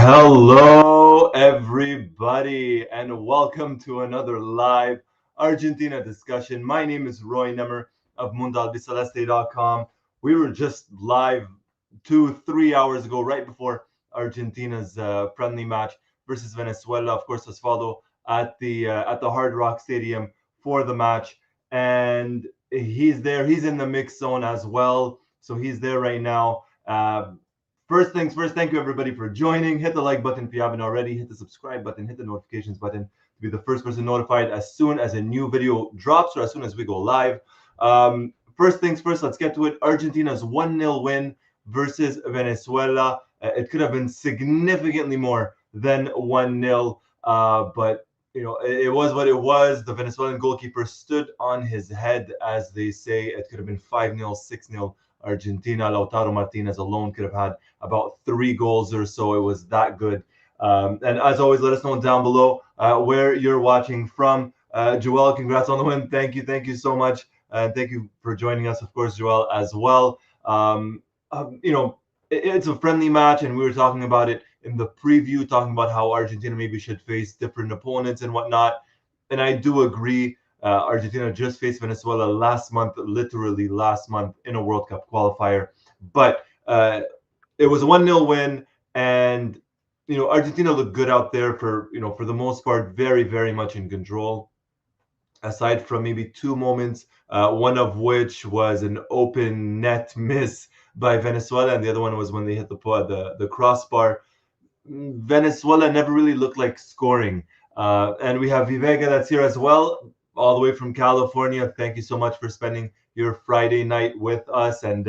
Hello, everybody, and welcome to another live Argentina discussion. My name is Nemer of Mundo Albiceleste.com. We were just live 2-3 hours ago, right before Argentina's friendly match versus Venezuela. Of course, Osvaldo at the Hard Rock Stadium for the match, and he's there. He's in the mix zone as well, so he's there right now. First things first, thank you everybody for joining. Hit the like button if you haven't already. Hit the subscribe button, hit the notifications button to be the first person notified as soon as a new video drops or as soon as we go live. First things first, let's get to it. Argentina's 1-0 win versus Venezuela. It could have been significantly more than 1-0, but it was what it was. The Venezuelan goalkeeper stood on his head, as they say. It could have been 5-0, 6-0. Argentina. Lautaro Martinez alone could have had about 3 goals or so. It was that good. And as always, let us know down below where you're watching from. Joel, congrats on the win. Thank you so much. And thank you for joining us, of course, Joel, as well. It's a friendly match, and we were talking about it in the preview, talking about how Argentina maybe should face different opponents and whatnot. And I do agree. Argentina just faced Venezuela literally last month in a World Cup qualifier. But it was a 1-0 win, and Argentina looked good out there for the most part, very, very much in control. Aside from maybe 2 moments, one of which was an open net miss by Venezuela, and the other one was when they hit the crossbar. Venezuela never really looked like scoring. And we have Vivega that's here as well, all the way from California. Thank you so much for spending your Friday night with us, and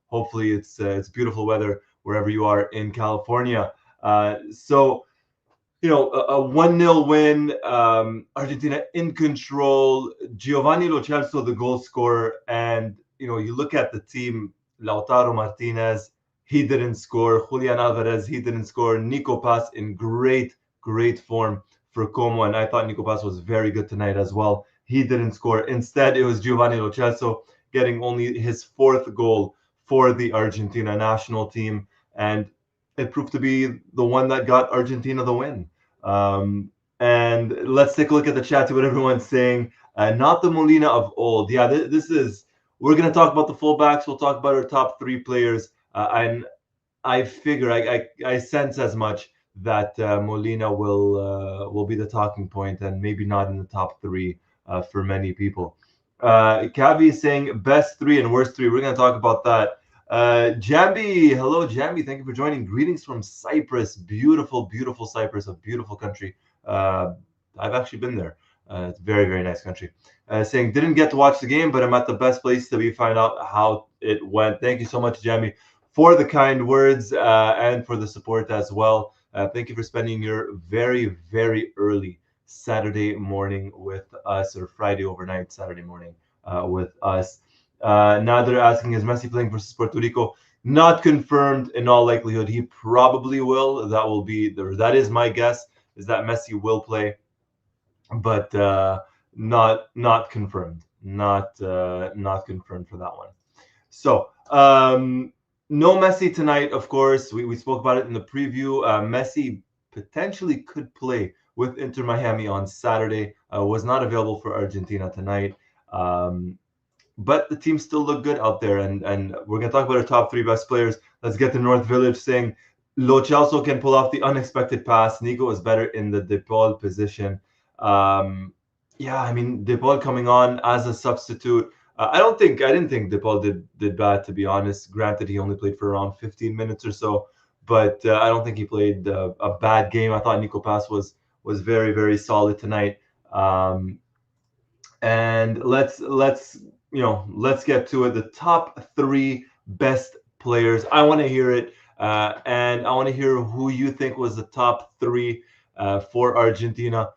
hopefully it's beautiful weather wherever you are in California. So a 1-0 win, Argentina in control. Giovani Lo Celso, the goal scorer, and you look at the team. Lautaro Martinez, he didn't score. Julian Alvarez, he didn't score. Nico Paz in great form for Como, and I thought Nico Paz was very good tonight as well. He didn't score. Instead, it was Giovani Lo Celso getting only his 4th goal for the Argentina national team, and it proved to be the one that got Argentina the win. And let's take a look at the chat, see what everyone's saying. Not the Molina of old. Yeah, we're going to talk about the fullbacks. We'll talk about our top 3 players. And I figure, I sense as much that Molina will be the talking point, and maybe not in the top 3 for many people. Kavi is saying best 3 and worst 3. We're going to talk about that. Jambi, hello Jambi, thank you for joining. Greetings from Cyprus, beautiful Cyprus, a beautiful country. I've actually been there. It's a very, very nice country. Saying didn't get to watch the game, but I'm at the best place to find out how it went. Thank you so much, Jamie, for the kind words and for the support as well. Thank you for spending your very, very early Saturday morning with us, or Friday overnight, Saturday morning with us. Now they're asking, is Messi playing versus Puerto Rico? Not confirmed. In all likelihood, he probably will. That is my guess, is that Messi will play, but not confirmed. Not confirmed for that one. So no Messi tonight, of course. We spoke about it in the preview. Messi potentially could play with Inter Miami on Saturday. Was not available for Argentina tonight. But the team still look good out there, and we're going to talk about our top 3 best players. Let's get to North Village saying Lo Celso can pull off the unexpected pass. Nico is better in the De Paul position. Yeah, I mean, De Paul coming on as a substitute. I didn't think De Paul did bad, to be honest. Granted, he only played for around 15 minutes or so, but I don't think he played a bad game. I thought Nico Pass was very, very solid tonight. And let's get to it. The top 3 best players. I want to hear it, and I want to hear who you think was the top 3 for Argentina.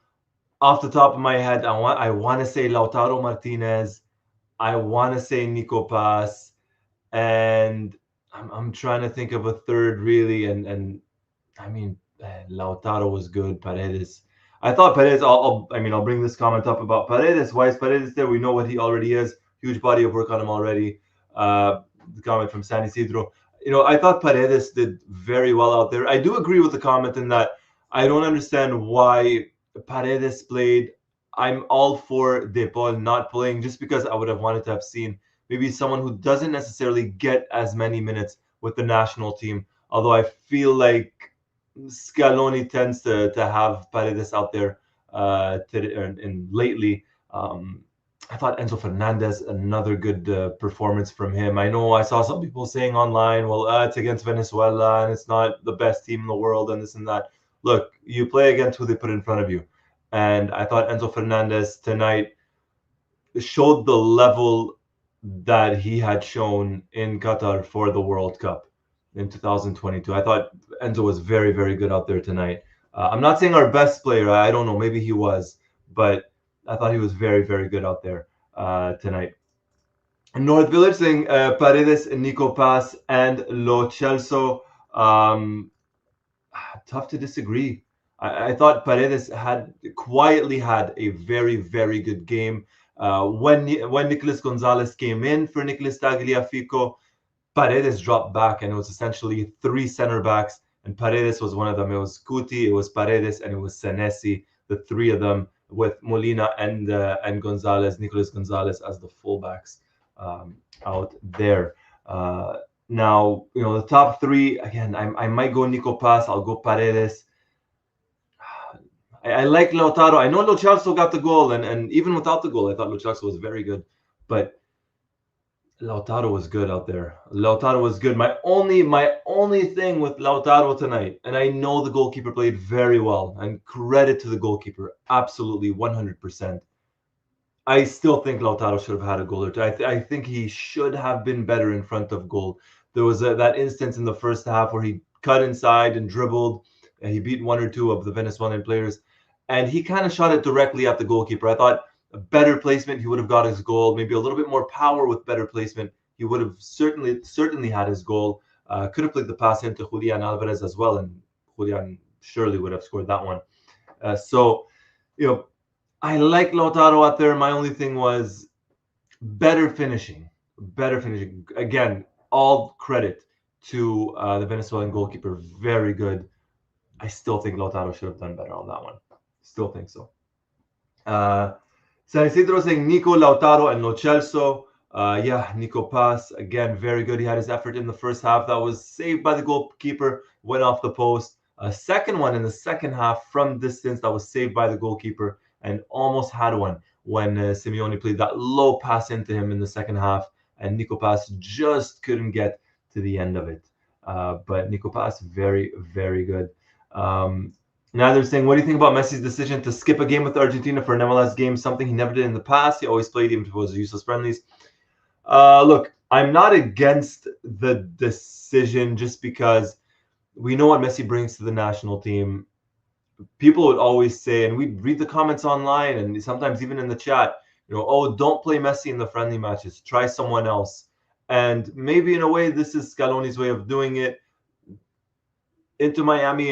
Off the top of my head, I want to say Lautaro Martinez. I want to say Nico Paz, and I'm trying to think of a third really. And I mean, Lautaro was good. Paredes. I thought Paredes. I'll bring this comment up about Paredes. Why is Paredes there? We know what he already is. Huge body of work on him already. The comment from San Isidro. I thought Paredes did very well out there. I do agree with the comment in that I don't understand why Paredes played. I'm all for De Paul not playing just because I would have wanted to have seen maybe someone who doesn't necessarily get as many minutes with the national team. Although I feel like Scaloni tends to have Paredes out there and lately. I thought Enzo Fernandez, another good performance from him. I know I saw some people saying online, well, it's against Venezuela and it's not the best team in the world and this and that. Look, you play against who they put in front of you. And I thought Enzo Fernandez tonight showed the level that he had shown in Qatar for the World Cup in 2022. I thought Enzo was very, very good out there tonight. I'm not saying our best player. I don't know. Maybe he was. But I thought he was very, very good out there tonight. North Village saying Paredes, Nico Paz, and Lo Celso. Tough to disagree. I thought Paredes had quietly had a very, very good game. When Nicolas Gonzalez came in for Nicolas Tagliafico, Paredes dropped back, and it was essentially three center backs, and Paredes was one of them. It was Kuti, it was Paredes, and it was Senesi, the three of them, with Molina and Gonzalez, Nicolas Gonzalez as the fullbacks out there. Now, the top three, again, I might go Nico Paz, I'll go Paredes. I like Lautaro. I know Lo Celso got the goal, and even without the goal, I thought Lo Celso was very good. But Lautaro was good out there. Lautaro was good. My only thing with Lautaro tonight, and I know the goalkeeper played very well, and credit to the goalkeeper, absolutely 100%. I still think Lautaro should have had a goal or two. I think he should have been better in front of goal. There was that instance in the first half where he cut inside and dribbled, and he beat one or two of the Venezuelan players, and he kind of shot it directly at the goalkeeper. I thought a better placement, he would have got his goal. Maybe a little bit more power with better placement, he would have certainly had his goal. Could have played the pass into Julian Alvarez as well, and Julian surely would have scored that one. So, I like Lautaro out there. My only thing was better finishing. Again, all credit to the Venezuelan goalkeeper. Very good. I still think Lautaro should have done better on that one. Still think so. San Isidro saying Nico, Lautaro, and Lo Celso. Yeah, Nico Paz, again, very good. He had his effort in the first half. That was saved by the goalkeeper, went off the post. A second one in the second half from distance that was saved by the goalkeeper, and almost had one when Simeone played that low pass into him in the second half, and Nico Paz just couldn't get to the end of it. But Nico Paz, very, very good. Now they're saying, what do you think about Messi's decision to skip a game with Argentina for an MLS game? Something he never did in the past. He always played even if it was useless friendlies. Look, I'm not against the decision just because we know what Messi brings to the national team. People would always say, and we'd read the comments online and sometimes even in the chat, oh, don't play Messi in the friendly matches. Try someone else. And maybe in a way, this is Scaloni's way of doing it. Into Miami,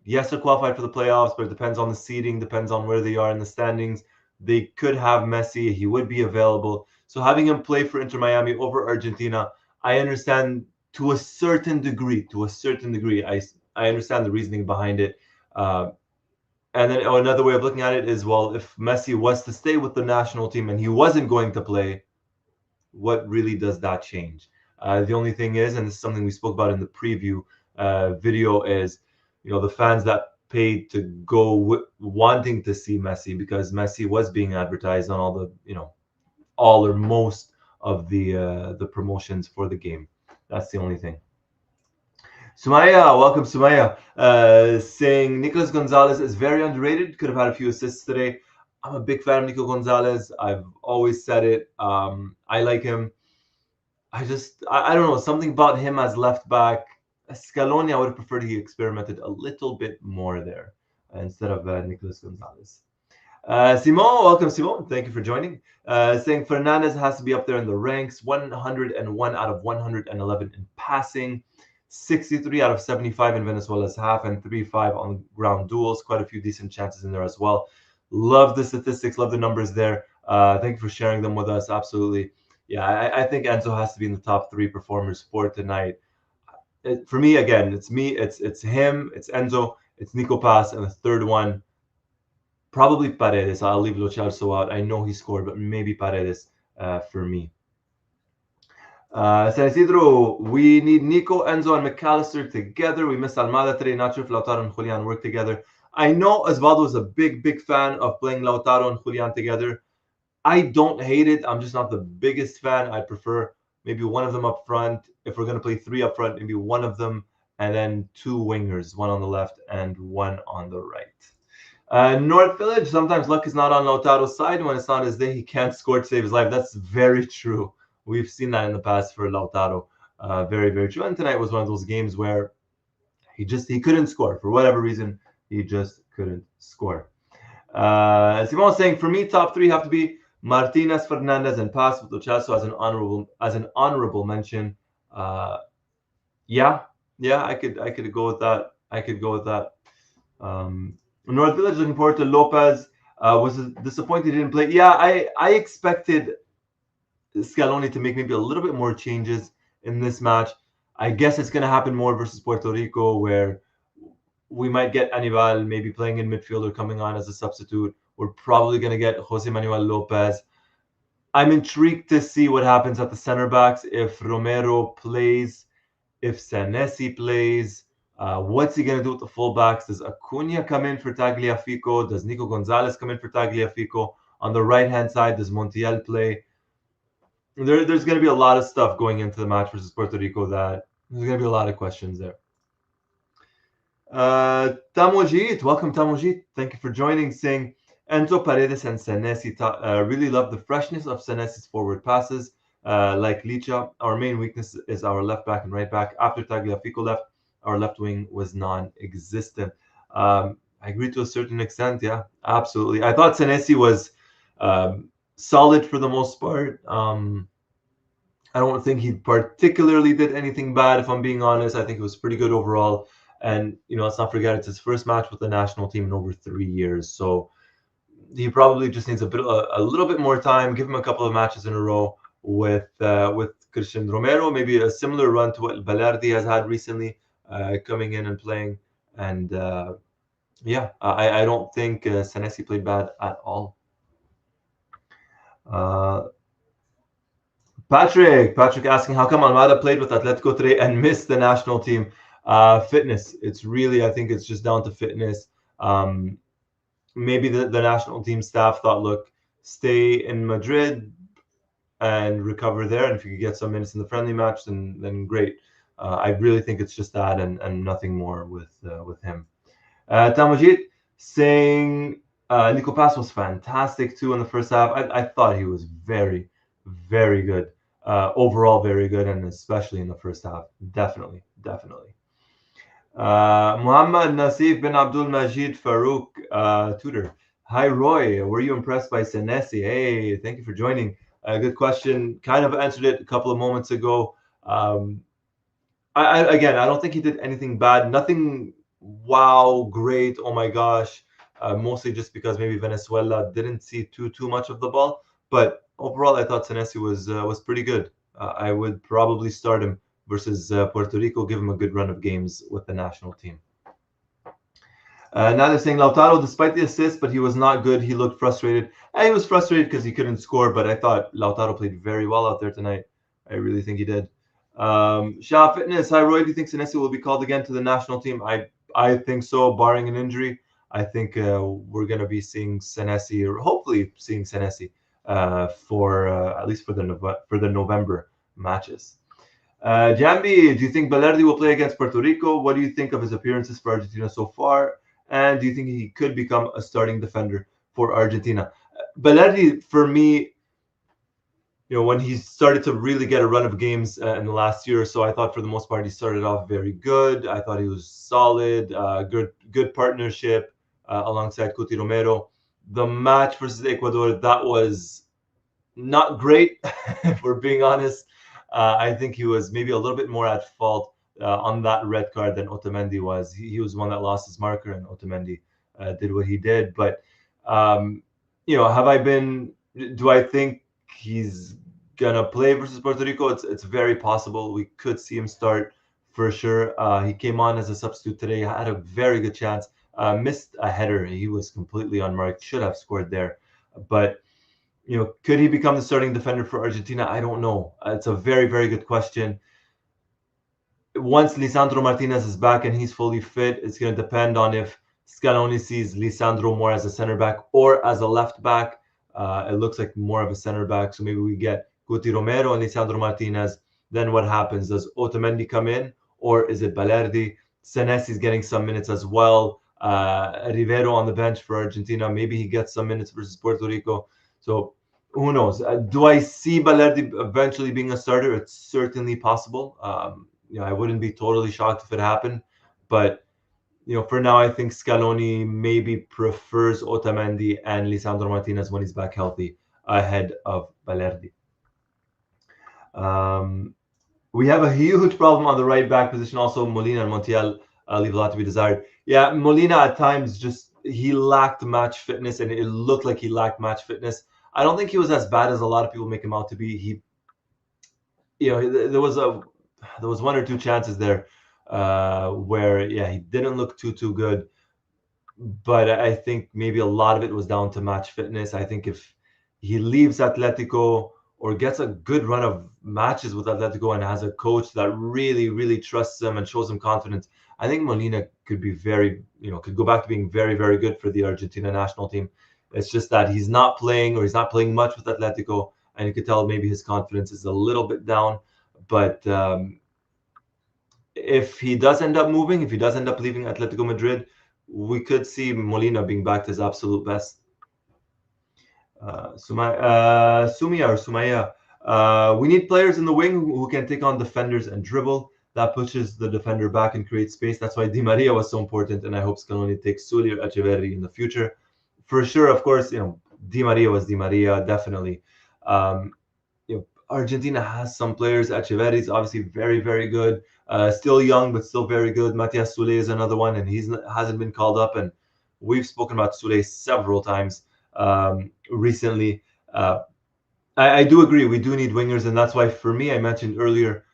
yes, they're qualified for the playoffs, but it depends on the seeding, depends on where they are in the standings. They could have Messi. He would be available. So having him play for Inter Miami over Argentina, I understand to a certain degree. I understand the reasoning behind it. And then another way of looking at it is, well, if Messi was to stay with the national team and he wasn't going to play, what really does that change? The only thing is, and this is something we spoke about in the preview video, is the fans that paid to go wanting to see Messi, because Messi was being advertised on all the all or most of the promotions for the game. That's the only thing. Sumaya, welcome Sumaya, saying Nicolas Gonzalez is very underrated. Could have had a few assists today. I'm a big fan of Nico Gonzalez. I've always said it. I like him. I don't know, something about him as left back. Scaloni, I would have preferred he experimented a little bit more there instead of Nicolas Gonzalez. Simon, welcome Simon. Thank you for joining. Saying Fernandez has to be up there in the ranks. 101 out of 111 in passing. 63 out of 75 in Venezuela's half, and 3-5 on ground duels. Quite a few decent chances in there as well. Love the statistics, love the numbers there. Thank you for sharing them with us. Absolutely. yeah, I think Enzo has to be in the top three performers for tonight. For me, again, it's me, it's him, it's Enzo, it's Nico Pass, and the third one, probably Paredes. I'll leave Lo Celso out. I know he scored, but maybe Paredes for me. San Isidro, we need Nico, Enzo, and McAllister together. We missed Almada today. Not sure if Lautaro and Julian work together. I know Osvaldo is a big fan of playing Lautaro and Julian together. I don't hate it. I'm just not the biggest fan. I prefer maybe one of them up front. If we're going to play three up front, maybe one of them, and then two wingers, one on the left and one on the right. North Village, sometimes luck is not on Lautaro's side. When it's not his day, he can't score to save his life. That's very true. We've seen that in the past for Lautaro. Very true. And tonight was one of those games where he couldn't score. For whatever reason, he just couldn't score. Simon saying, for me, top three have to be Martinez, Fernandez, and Pass, with Lo Celso as an honorable mention. Yeah, I could go with that. North Village looking forward to Lopez. Was disappointed he didn't play. Yeah, I expected Scaloni to make maybe a little bit more changes in this match. I guess it's going to happen more versus Puerto Rico, where we might get Anibal maybe playing in midfield or coming on as a substitute. We're probably going to get Jose Manuel Lopez. I'm intrigued to see what happens at the center backs if Romero plays, if Senesi plays. What's he going to do with the fullbacks? Does Acuna come in for Tagliafico? Does Nico Gonzalez come in for Tagliafico? On the right-hand side, does Montiel play? There's going to be a lot of stuff going into the match versus Puerto Rico that there's going to be a lot of questions there. Tamojit, welcome Tamojit. Thank you for joining. Saying Enzo, Paredes, and Senesi really love the freshness of Senesi's forward passes. Like Licha, our main weakness is our left back and right back. After Tagliafico left, our left wing was non-existent. I agree to a certain extent. Yeah, absolutely. I thought Senesi was solid for the most part. I don't think he particularly did anything bad, if I'm being honest. I think it was pretty good overall. And, let's not forget, it's his first match with the national team in over 3 years. So he probably just needs a little bit more time. Give him a couple of matches in a row with Christian Romero, maybe a similar run to what Balerdi has had recently, coming in and playing. And I don't think Senesi played bad at all. Patrick asking, how come Almada played with Atletico today and missed the national team? Fitness. I think it's just down to fitness. Maybe the national team staff thought, look, stay in Madrid and recover there. And if you could get some minutes in the friendly match, then great. I really think it's just that and nothing more with him. Tamajit saying Nico Pass was fantastic too in the first half. I thought he was very good. Overall very good, and especially in the first half. Definitely. Muhammad Nasif bin Abdul Majid Farouk, tutor. Hi Roy, were you impressed by Senesi? Hey, thank you for joining. Good question. Kind of answered it a couple of moments ago. I don't think he did anything bad. Nothing wow, great. Oh my gosh. Mostly just because maybe Venezuela didn't see too much of the ball. But overall, I thought Senesi was pretty good. I would probably start him versus Puerto Rico, give him a good run of games with the national team. Now they're saying Lautaro, despite the assist, but he was not good. He looked frustrated. He was frustrated because he couldn't score, but I thought Lautaro played very well out there tonight. I really think he did. Shah Fitness, hi Roy, do you think Senesi will be called again to the national team? I think so, barring an injury. I think we're going to be seeing Senesi, or hopefully seeing Senesi for at least for the November matches. Jambi, do you think Balerdi will play against Puerto Rico? What do you think of his appearances for Argentina so far? And do you think he could become a starting defender for Argentina? Balerdi, for me, when he started to really get a run of games in the last year or so, I thought for the most part he started off very good. I thought he was solid, good partnership alongside Cuti Romero. The match versus Ecuador, that was not great, if we're being honest. I think he was maybe a little bit more at fault on that red card than Otamendi was. He was one that lost his marker, and Otamendi did what he did. But do I think he's gonna play versus Puerto Rico, it's very possible we could see him start for sure. He came on as a substitute today, had a very good chance, missed a header. He was completely unmarked, should have scored there. But could he become the starting defender for Argentina? I don't know. It's a very, very good question. Once Lisandro Martinez is back and he's fully fit, it's going to depend on if Scaloni sees Lisandro more as a center back or as a left back. It looks like more of a center back, so maybe we get Guti Romero and Lisandro Martinez. Then what happens? Does Otamendi come in, or is it Balerdi? Senesi's getting some minutes as well. Rivero on the bench for Argentina. Maybe he gets some minutes versus Puerto Rico. So who knows? Do I see Balerdi eventually being a starter? It's certainly possible. I wouldn't be totally shocked if it happened, but for now, I think Scaloni maybe prefers Otamendi and Lisandro Martinez when he's back healthy ahead of Balerdi. We have a huge problem on the right back position. Also, Molina and Montiel leave a lot to be desired. Yeah, Molina at times he lacked match fitness, and it looked like he lacked match fitness. I don't think he was as bad as a lot of people make him out to be. There was one or two chances there where he didn't look too good, but I think maybe a lot of it was down to match fitness. I think if he leaves Atletico or gets a good run of matches with Atletico and has a coach that really, really trusts him and shows him confidence, I think Molina could be could go back to being very, very good for the Argentina national team. It's just that he's not playing much with Atletico, and you could tell maybe his confidence is a little bit down. But if he does end up moving, if he does end up leaving Atletico Madrid, we could see Molina being back to his absolute best. Sumaya, we need players in the wing who can take on defenders and dribble. That pushes the defender back and creates space. That's why Di Maria was so important, and I hope Scaloni takes Sully or Echeverri in the future. For sure, of course, Di Maria was Di Maria, definitely. Argentina has some players. Echeverri is obviously very, very good. Still young, but still very good. Matias Soule is another one, and he hasn't been called up. And we've spoken about Soule several times recently. I do agree. We do need wingers, and that's why, for me, I mentioned earlier,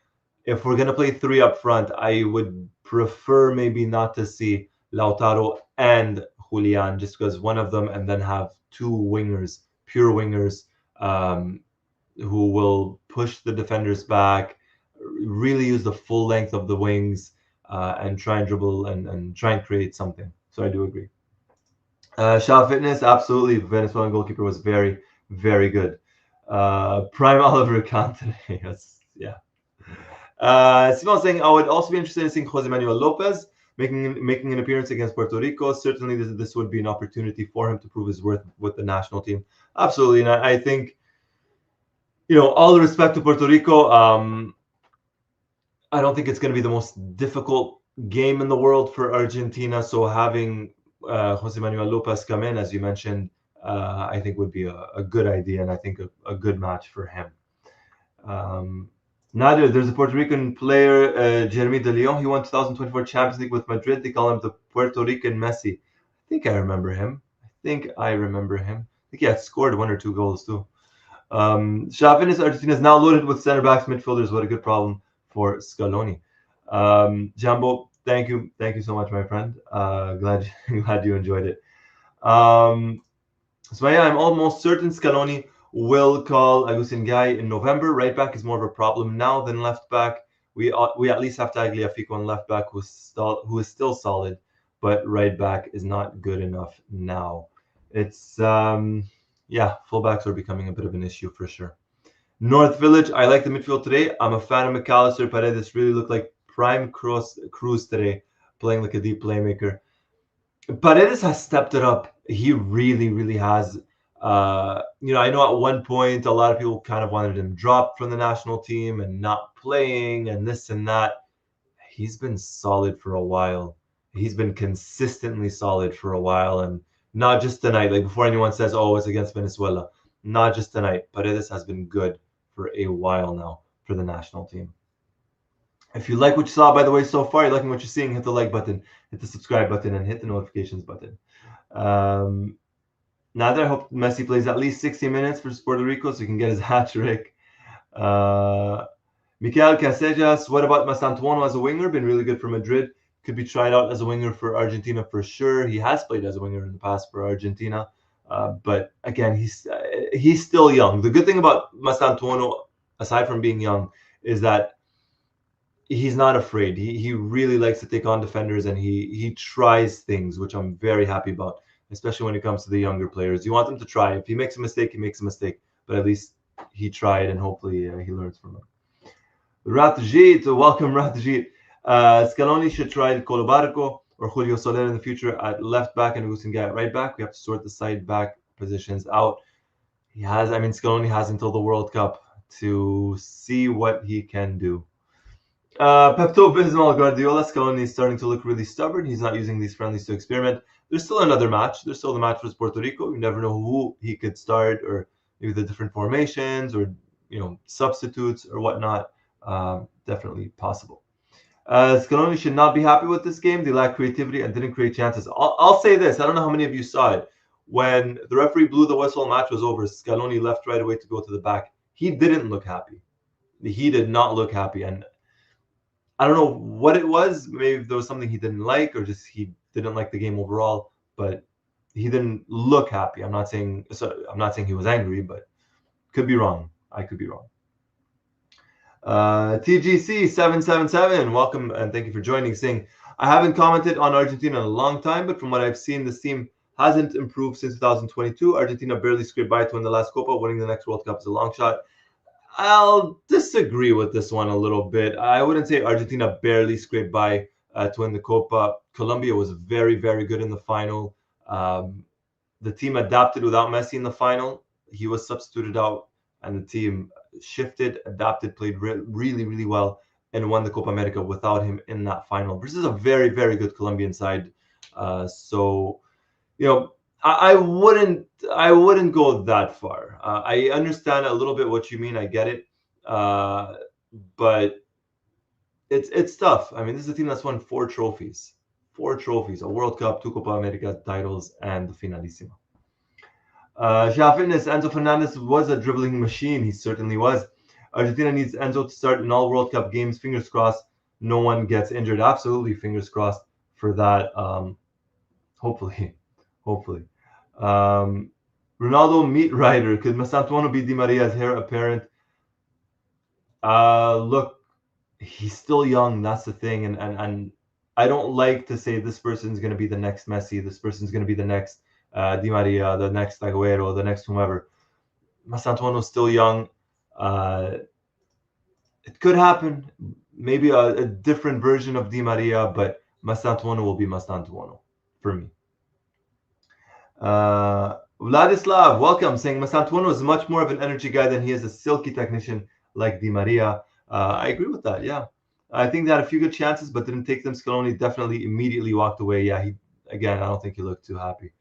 if we're going to play three up front, I would prefer maybe not to see Lautaro and Julian, just because one of them, and then have two wingers, pure wingers, who will push the defenders back, really use the full length of the wings, and try and dribble and try and create something. So I do agree. Shot fitness, absolutely. Venezuelan goalkeeper was very, very good. Prime Oliver Kahn today. Yeah. Simon saying, I would also be interested in seeing Jose Manuel Lopez making an appearance against Puerto Rico. Certainly, this would be an opportunity for him to prove his worth with the national team. Absolutely, and I think, all the respect to Puerto Rico, I don't think it's going to be the most difficult game in the world for Argentina. So having Jose Manuel Lopez come in, as you mentioned, I think would be a good idea, and I think a good match for him. Nader, there's a Puerto Rican player, Jeremy De Leon. He won 2024 Champions League with Madrid. They call him the Puerto Rican Messi. I think I remember him. I think he had scored one or two goals too. Chavinez, Argentina is now loaded with center backs, midfielders. What a good problem for Scaloni. Jambo, thank you so much, my friend. Glad you enjoyed it. So I'm almost certain Scaloni will call Agustin Guy in November. Right back is more of a problem now than left back. We at least have Tagliafico on left back, who is still solid, but right back is not good enough now. It's fullbacks are becoming a bit of an issue for sure. North Village, I like the midfield today. I'm a fan of McAllister. Paredes really looked like prime Cruz today, playing like a deep playmaker. Paredes has stepped it up. He really, really has. I know at one point a lot of people kind of wanted him dropped from the national team and not playing and this and that. He's been solid for a while. He's been consistently solid for a while, and not just tonight. Like, before anyone says, "Oh, it's against Venezuela," not just tonight. Paredes has been good for a while now for the national team. If you like what you saw, by the way, so far, you're liking what you're seeing, hit the like button, hit the subscribe button, and hit the notifications button. Now I hope Messi plays at least 60 minutes for Puerto Rico so he can get his hat trick. Uh, Mikel Casellas, what about Mastantuono as a winger? Been really good for Madrid. Could be tried out as a winger for Argentina for sure. He has played as a winger in the past for Argentina. But again, he's still young. The good thing about Mastantuono, aside from being young, is that he's not afraid. He really likes to take on defenders, and he tries things, which I'm very happy about, especially when it comes to the younger players. You want them to try. If he makes a mistake, he makes a mistake, but at least he tried, and hopefully he learns from it. Ratjit, welcome Ratjit. Scaloni should try Colobarco or Julio Soler in the future at left back and Gusinga at right back. We have to sort the side back positions out. Scaloni has until the World Cup to see what he can do. Pepto Bismol Guardiola. Scaloni is starting to look really stubborn. He's not using these friendlies to experiment. There's still another match. There's still the match with Puerto Rico. You never know who he could start, or maybe the different formations, or substitutes or whatnot. Definitely possible. Scaloni should not be happy with this game. They lack creativity and didn't create chances. I'll say this. I don't know how many of you saw it. When the referee blew the whistle, match was over. Scaloni left right away to go to the back. He didn't look happy. He did not look happy. And I don't know what it was. Maybe there was something he didn't like, or just he didn't like the game overall. But he didn't look happy. I'm not saying he was angry, but could be wrong. I could be wrong. TGC 777, welcome and thank you for joining. Saying, I haven't commented on Argentina in a long time, but from what I've seen, this team hasn't improved since 2022. Argentina barely scraped by to win the last Copa. Winning the next World Cup is a long shot. I'll disagree with this one a little bit. I wouldn't say Argentina barely scraped by to win the Copa. Colombia was very, very good in the final. The team adapted without Messi in the final. He was substituted out, and the team shifted, adapted, played really, really well, and won the Copa America without him in that final. Versus a very, very good Colombian side. I wouldn't go that far. I understand a little bit what you mean. I get it, but it's tough. I mean, this is a team that's won four trophies, a World Cup, two Copa America titles, and the Finalissima. Fitness, Enzo Fernandez was a dribbling machine. He certainly was. Argentina needs Enzo to start in all World Cup games. Fingers crossed no one gets injured. Absolutely, fingers crossed for that. Hopefully. Ronaldo Meat Rider. Could Mastantuono be Di Maria's heir apparent? Look, he's still young. That's the thing. And I don't like to say this person's going to be the next Messi. This person's going to be the next Di Maria, the next Agüero, the next whomever. Mastantuono's still young. It could happen. Maybe a different version of Di Maria, but Mastantuono will be Mastantuono for me. Vladislav, welcome, saying Mastantuono is much more of an energy guy than he is a silky technician like Di Maria. I agree with that, yeah. I think they had a few good chances, but didn't take them. Scaloni definitely immediately walked away. Yeah, I don't think he looked too happy.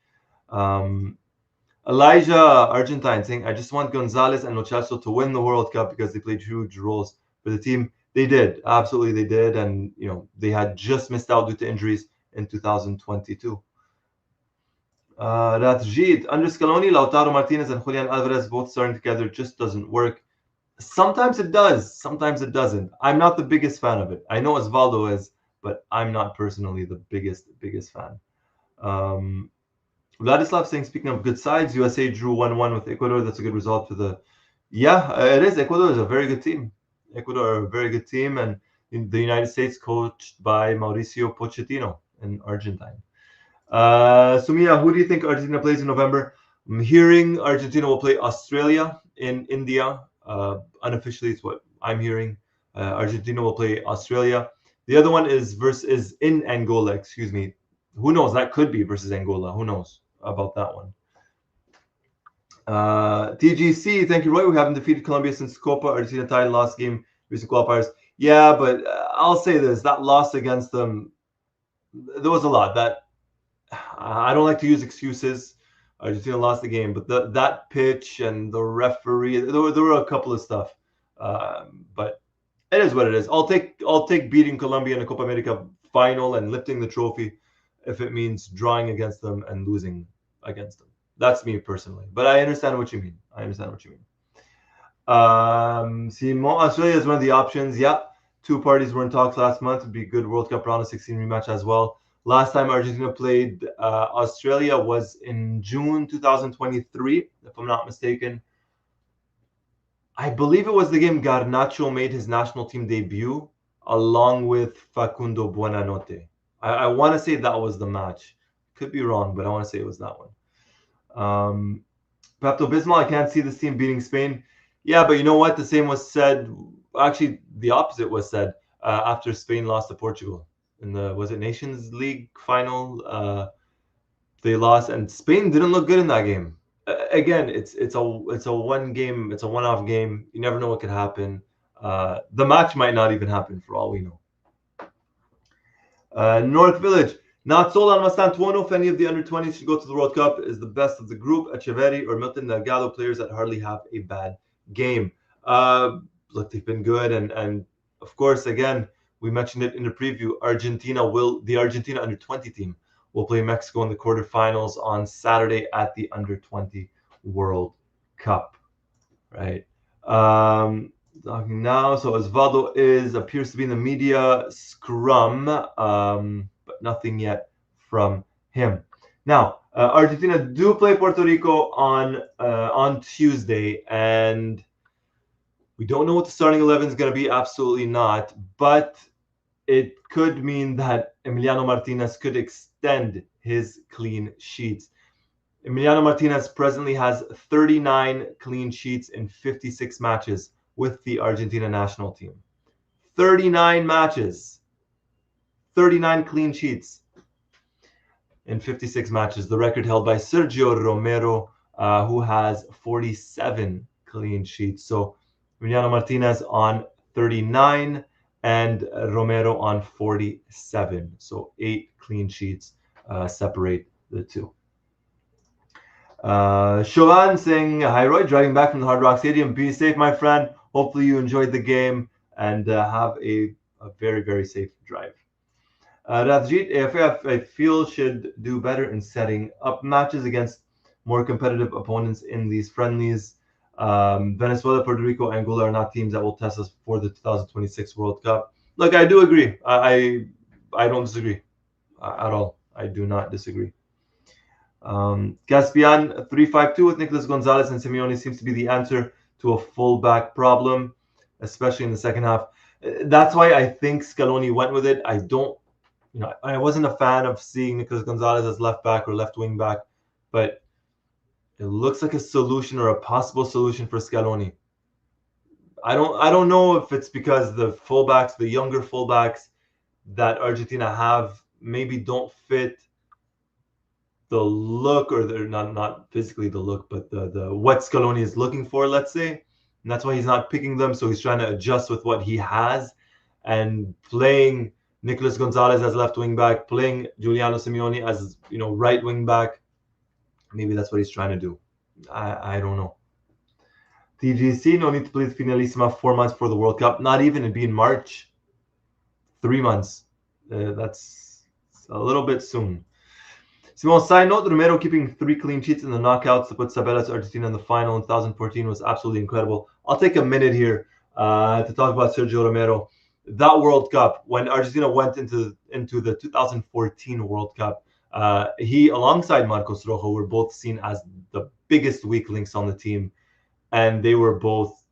Elijah Argentine saying, I just want Gonzalez and Lo Celso to win the World Cup because they played huge roles for the team. They did. Absolutely, they did. And, they had just missed out due to injuries in 2022. Ratjit, under Scaloni, Lautaro Martinez and Julian Alvarez both starting together just doesn't work. Sometimes it does. Sometimes it doesn't. I'm not the biggest fan of it. I know Osvaldo is, but I'm not personally the biggest fan. Vladislav saying, speaking of good sides, USA drew 1-1 with Ecuador. That's a good result for the... Yeah, it is. Ecuador is a very good team. And the United States coached by Mauricio Pochettino in Argentine. Sumia, who do you think Argentina plays in November? I'm hearing Argentina will play Australia in India. Unofficially, it's what I'm hearing. Argentina will play Australia. The other one is in Angola, excuse me. Who knows? That could be versus Angola. Who knows about that one? TGC, thank you, Roy. We haven't defeated Colombia since Copa. Argentina tied last game, recent qualifiers. Yeah, but I'll say this: that loss against them, there was a lot. That I don't like to use excuses. Argentina lost the game, but that pitch and the referee, there were a couple of stuff. But it is what it is. I'll take beating Colombia in the Copa America final and lifting the trophy if it means drawing against them and losing against them. That's me personally. But I understand what you mean. Simon, Australia is one of the options. Yeah, two parties were in talks last month. Would be a good World Cup round of 16 rematch as well. Last time Argentina played Australia was in June 2023, if I'm not mistaken. I believe it was the game Garnacho made his national team debut along with Facundo Buonanotte. I want to say that was the match. Could be wrong, but I want to say it was that one. Pepto Bismol, I can't see this team beating Spain. Yeah, but you know what? The same was said. Actually, the opposite was said after Spain lost to Portugal in the Nations League final. They lost, and Spain didn't look good in that game. Again, it's a one-off game. You never know what could happen. The match might not even happen for all we know. North Village, not sold on Mastantuono if any of the under-20s should go to the World Cup. Is the best of the group. Echeverri or Milton Delgado, players that hardly have a bad game. Look, they've been good, and of course, again, we mentioned it in the preview. The Argentina under-20 team will play Mexico in the quarterfinals on Saturday at the under-20 World Cup. Right. Talking now. So Osvaldo appears to be in the media scrum, but nothing yet from him. Now, Argentina do play Puerto Rico on Tuesday, and we don't know what the starting 11 is going to be. Absolutely not. But it could mean that Emiliano Martinez could extend his clean sheets. Emiliano Martinez presently has 39 clean sheets in 56 matches with the Argentina national team. 39 matches, 39 clean sheets in 56 matches. The record held by Sergio Romero, who has 47 clean sheets. So Emiliano Martinez on 39 and Romero on 47. So 8 clean sheets separate the two. Chauvin saying, hi Roy, driving back from the Hard Rock Stadium. Be safe, my friend. Hopefully you enjoyed the game and have a very, very safe drive. Rajit, AFF, I feel should do better in setting up matches against more competitive opponents in these friendlies. Venezuela, Puerto Rico, Angola are not teams that will test us for the 2026 World Cup. Look, I do agree. I don't disagree at all. I do not disagree. Caspian 352 with Nicolas Gonzalez and Simeone seems to be the answer to a fullback problem, especially in the second half. That's why I think Scaloni went with it. I wasn't a fan of seeing Nicolas Gonzalez as left back or left wing back, but it looks like a solution or a possible solution for Scaloni. I don't know if it's because the younger fullbacks that Argentina have maybe don't fit the look, or they're not physically the look, but the what Scaloni is looking for, let's say. And that's why he's not picking them. So he's trying to adjust with what he has, and playing Nicolas Gonzalez as left wing back, playing Giuliano Simeone as right wing back. Maybe that's what he's trying to do. I don't know. TGC, no need to play the Finalissima 4 months for the World Cup. Not even, it'd be in March. 3 months. That's a little bit soon. Simon, side note, Romero keeping 3 clean sheets in the knockouts to put Sabella's Argentina in the final in 2014 was absolutely incredible. I'll take a minute here to talk about Sergio Romero. That World Cup, when Argentina went into the 2014 World Cup, he, alongside Marcos Rojo, were both seen as the biggest weak links on the team, and they were both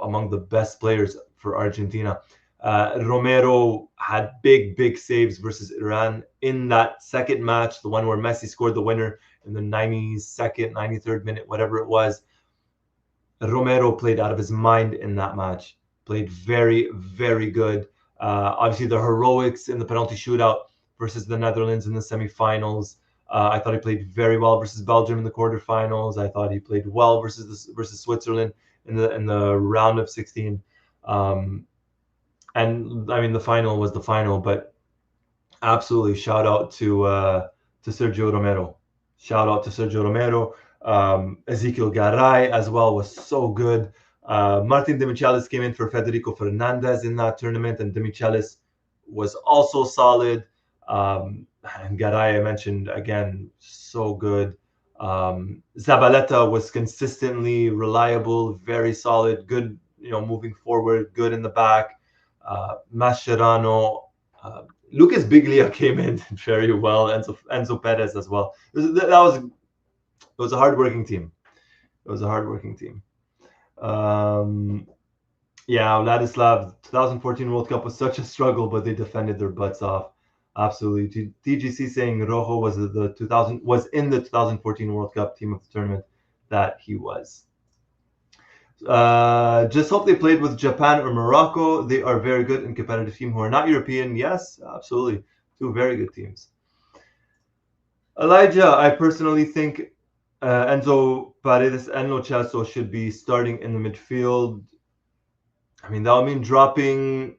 among the best players for Argentina. Romero had big saves versus Iran in that second match, the one where Messi scored the winner in the 92nd, 93rd minute, whatever it was. Romero played out of his mind in that match. Played very, very good. Obviously, the heroics in the penalty shootout versus the Netherlands in the semifinals. I thought he played very well versus Belgium in the quarterfinals. I thought he played well versus Switzerland in the round of 16. And I mean, the final was the final, but absolutely shout out to Sergio Romero. Shout out to Sergio Romero. Ezequiel Garay as well was so good. Martin de Michelis came in for Federico Fernandez in that tournament, and de Michelis was also solid. And Garay, I mentioned again, so good. Zabaleta was consistently reliable, very solid, good, moving forward, good in the back. Mascherano, Lucas Biglia came in very well. Enzo Perez as well. It was a hardworking team. It was a hardworking team. Yeah, Vladislav, 2014 World Cup was such a struggle, but they defended their butts off. Absolutely. TGC saying Rojo was in the 2014 World Cup team of the tournament that he was. Just hope they played with Japan or Morocco. They are very good and competitive team who are not European. Yes, absolutely. Two very good teams. Elijah, I personally think Enzo Paredes and Lo Celso should be starting in the midfield. I mean, that would mean dropping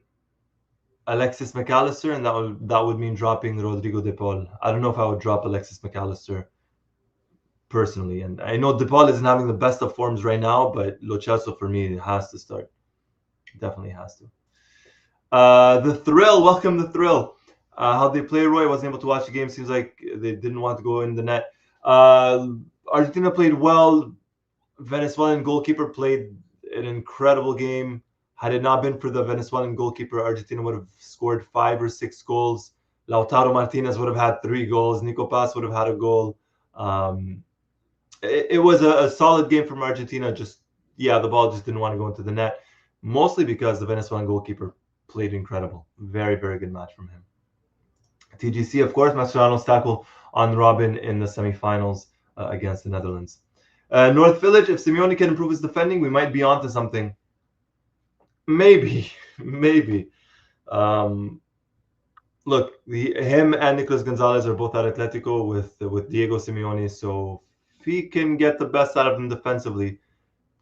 Alexis McAllister, and that would mean dropping Rodrigo De Paul. I don't know if I would drop Alexis McAllister personally, and I know De Paul isn't having the best of forms right now, but Lo Celso for me has to start. Definitely has to. The Thrill, welcome the Thrill. How they play, Roy? I wasn't able to watch the game. Seems like they didn't want to go in the net. Argentina played well. Venezuelan goalkeeper played an incredible game. Had it not been for the Venezuelan goalkeeper, Argentina would have scored 5 or 6 goals. Lautaro Martinez would have had 3 goals. Nico Paz would have had a goal. It was a solid game from Argentina. The ball just didn't want to go into the net, mostly because the Venezuelan goalkeeper played incredible. Very, very good match from him. TGC, of course, Mascherano's tackle on Robin in the semifinals against the Netherlands. North Village, if Simeone can improve his defending, we might be onto something. Maybe. Look, him and Nicolas Gonzalez are both at Atletico with Diego Simeone, so if he can get the best out of them defensively,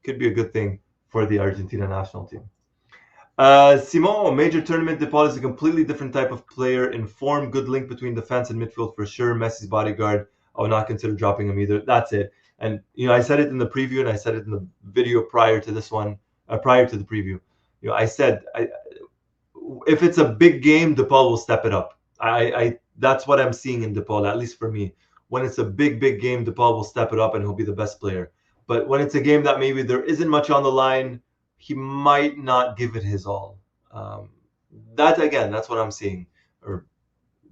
could be a good thing for the Argentina national team. Simon, major tournament, De Paul is a completely different type of player in form, good link between defense and midfield for sure. Messi's bodyguard, I would not consider dropping him either. That's it. And I said it in the preview, and I said it in the video prior to this one, prior to the preview. I said if it's a big game, De Paul will step it up. That's what I'm seeing in De Paul, at least for me. When it's a big game, De Paul will step it up and he'll be the best player. But when it's a game that maybe there isn't much on the line, he might not give it his all. That's what I'm seeing, or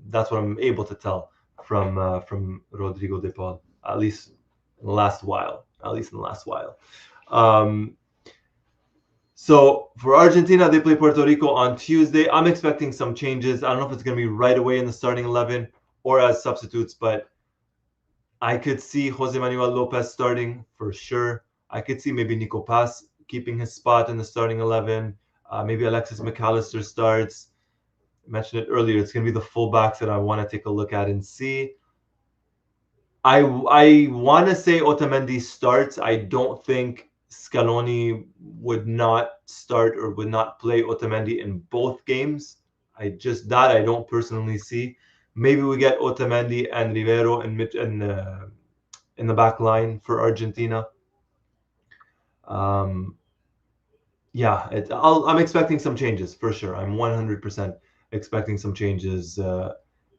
that's what I'm able to tell from Rodrigo De Paul, at least in the last while. So for Argentina, they play Puerto Rico on Tuesday. I'm expecting some changes. I don't know if it's going to be right away in the starting 11 or as substitutes, but I could see Jose Manuel Lopez starting for sure. I could see maybe Nico Paz keeping his spot in the starting 11. Maybe Alexis McAllister starts. I mentioned it earlier. It's going to be the fullbacks that I want to take a look at and see. I want to say Otamendi starts. I don't think Scaloni would not start or would not play Otamendi in both games. I don't personally see. Maybe we get Otamendi and Rivero in the back line for Argentina. I'm expecting some changes for sure. I'm 100% expecting some changes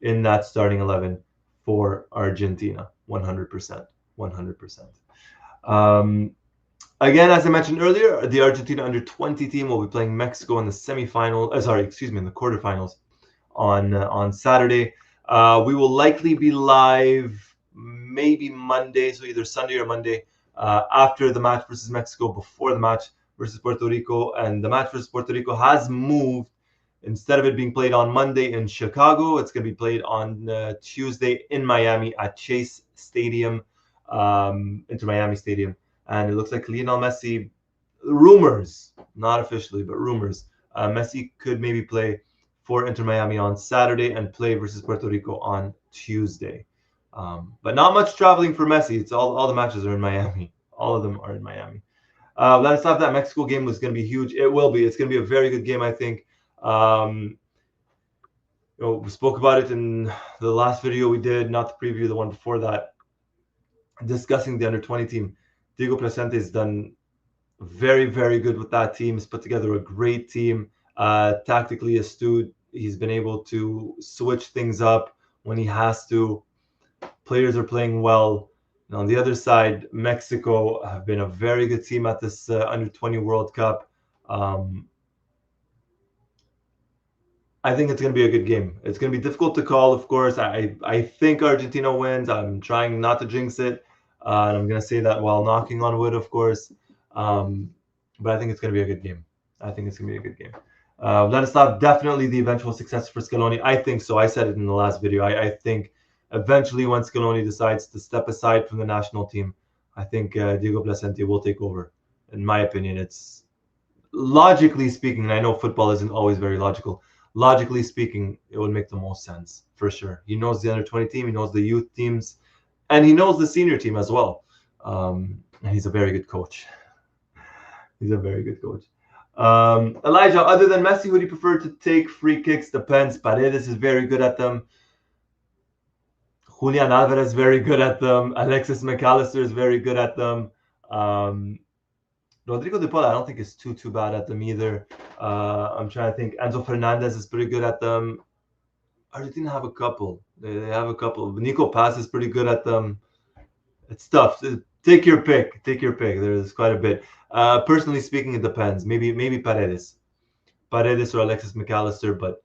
in that starting 11 for Argentina. 100%. Again, as I mentioned earlier, the Argentina under-20 team will be playing Mexico in the semifinal. In the quarterfinals on Saturday. We will likely be live maybe Monday, so either Sunday or Monday after the match versus Mexico, before the match versus Puerto Rico. And the match versus Puerto Rico has moved. Instead of it being played on Monday in Chicago, it's going to be played on Tuesday in Miami at Chase Stadium, Inter Miami Stadium. And it looks like Lionel Messi, rumors, not officially, but rumors, Messi could maybe play for Inter Miami on Saturday and play versus Puerto Rico on Tuesday. But not much traveling for Messi. It's all the matches are in Miami. All of them are in Miami. Vladislav, that Mexico game was going to be huge. It will be. It's going to be a very good game, I think. We spoke about it in the last video we did, not the preview, the one before that, discussing the under-20 team. Diego Placente has done very, very good with that team. He's put together a great team, tactically astute. He's been able to switch things up when he has to. Players are playing well. And on the other side, Mexico have been a very good team at this Under-20 World Cup. I think it's going to be a good game. It's going to be difficult to call, of course. I think Argentina wins. I'm trying not to jinx it. And I'm going to say that while knocking on wood, of course. But I think it's going to be a good game. I think it's going to be a good game. Vladislav, definitely the eventual success for Scaloni. I think so. I said it in the last video. I think eventually when Scaloni decides to step aside from the national team, I think Diego Placente will take over. In my opinion, it's logically speaking, and I know football isn't always very logical. Logically speaking, it would make the most sense for sure. He knows the under-20 team, he knows the youth teams, and he knows the senior team as well. And he's a very good coach. He's a very good coach. Elijah, other than Messi, who do you prefer to take free kicks? Depends. Paredes is very good at them. Julian Alvarez is very good at them. Alexis McAllister is very good at them. Rodrigo de Paul, I don't think is too bad at them either. I'm trying to think. Enzo Fernandez is pretty good at them. Argentina have a couple. They have a couple. Nico Paz is pretty good at them. It's tough. Take your pick. Take your pick. There's quite a bit. Personally speaking, it depends. Maybe Paredes or Alexis McAllister. But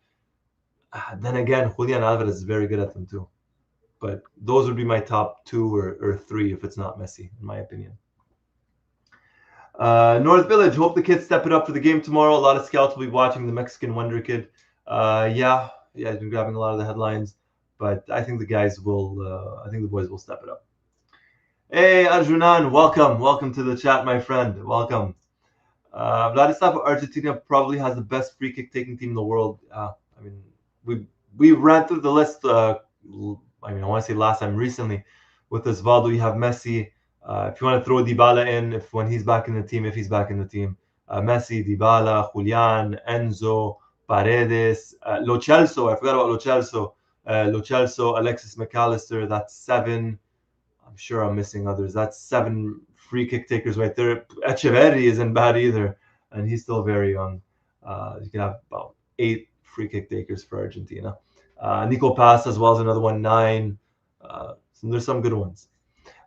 then again, Julian Alvarez is very good at them too. But those would be my top 2 or 3 if it's not Messi, in my opinion. North Village, hope the kids step it up for the game tomorrow. A lot of scouts will be watching the Mexican Wonder Kid. Yeah, he's been grabbing a lot of the headlines, but I think the guys will. I think the boys will step it up. Hey, Arjunan, welcome to the chat, my friend. Welcome. Vladislav, Argentina probably has the best free kick taking team in the world. I mean, we ran through the list. I want to say last time, recently, with Osvaldo. You have Messi. If you want to throw Dybala in, when he's back in the team, Messi, Dybala, Julian, Enzo, Paredes, Lo Celso. I forgot about Lo Celso. Lo Celso, Alexis McAllister. That's 7. I'm sure I'm missing others. That's 7 free kick takers right there. Echeverri isn't bad either, and he's still very young. You can have about 8 free kick takers for Argentina. Nico Paz as well as another one, 9. So there's some good ones.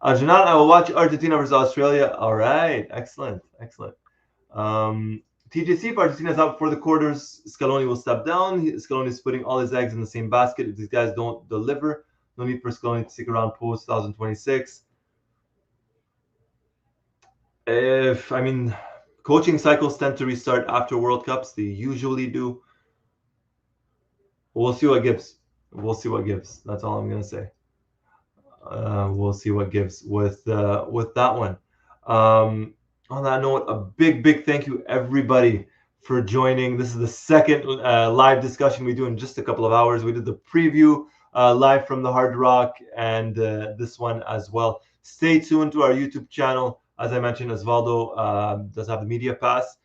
Janan, I will watch Argentina versus Australia. All right, excellent. TJC, if Argentina is out before the quarters, Scaloni will step down. Scaloni is putting all his eggs in the same basket. If these guys don't deliver, no need for Scaloni to stick around post 2026. Coaching cycles tend to restart after World Cups. They usually do. We'll see what gives. That's all I'm gonna say. We'll see what gives with that one. On that note, a big thank you everybody for joining. This is the second live discussion we do in just a couple of hours. We did the preview live from the Hard Rock and this one as well. Stay tuned to our YouTube channel. As I mentioned, Osvaldo does have the media pass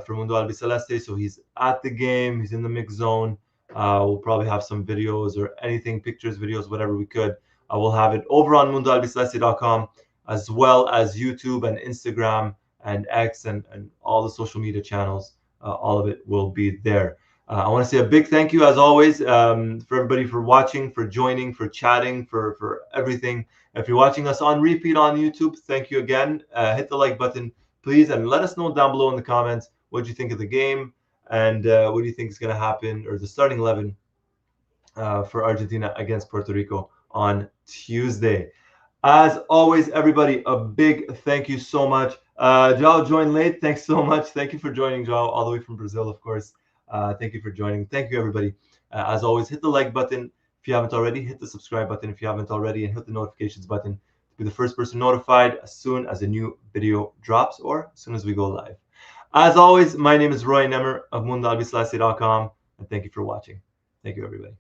for Mundo Albiceleste, so he's at the game. He's in the mix zone. We'll probably have some videos or anything, pictures, videos, whatever we could. I will have it over on mundoalbiceleste.com as well as YouTube and Instagram and X and all the social media channels. All of it will be there. I want to say a big thank you, as always, for everybody for watching, for joining, for chatting, for everything. If you're watching us on repeat on YouTube, thank you again. Hit the like button, please, and let us know down below in the comments what you think of the game and what do you think is going to happen, or the starting 11 for Argentina against Puerto Rico on Tuesday. As always, everybody, a big thank you so much. Joao joined late. Thanks so much. Thank you for joining, Joao, all the way from Brazil, of course. Thank you for joining. Thank you, everybody. As always, hit the like button if you haven't already. Hit the subscribe button if you haven't already, and hit the notifications button to be the first person notified as soon as a new video drops or as soon as we go live. As always, my name is Roy Nemer of MundoAlbiceleste.com, and thank you for watching. Thank you, everybody.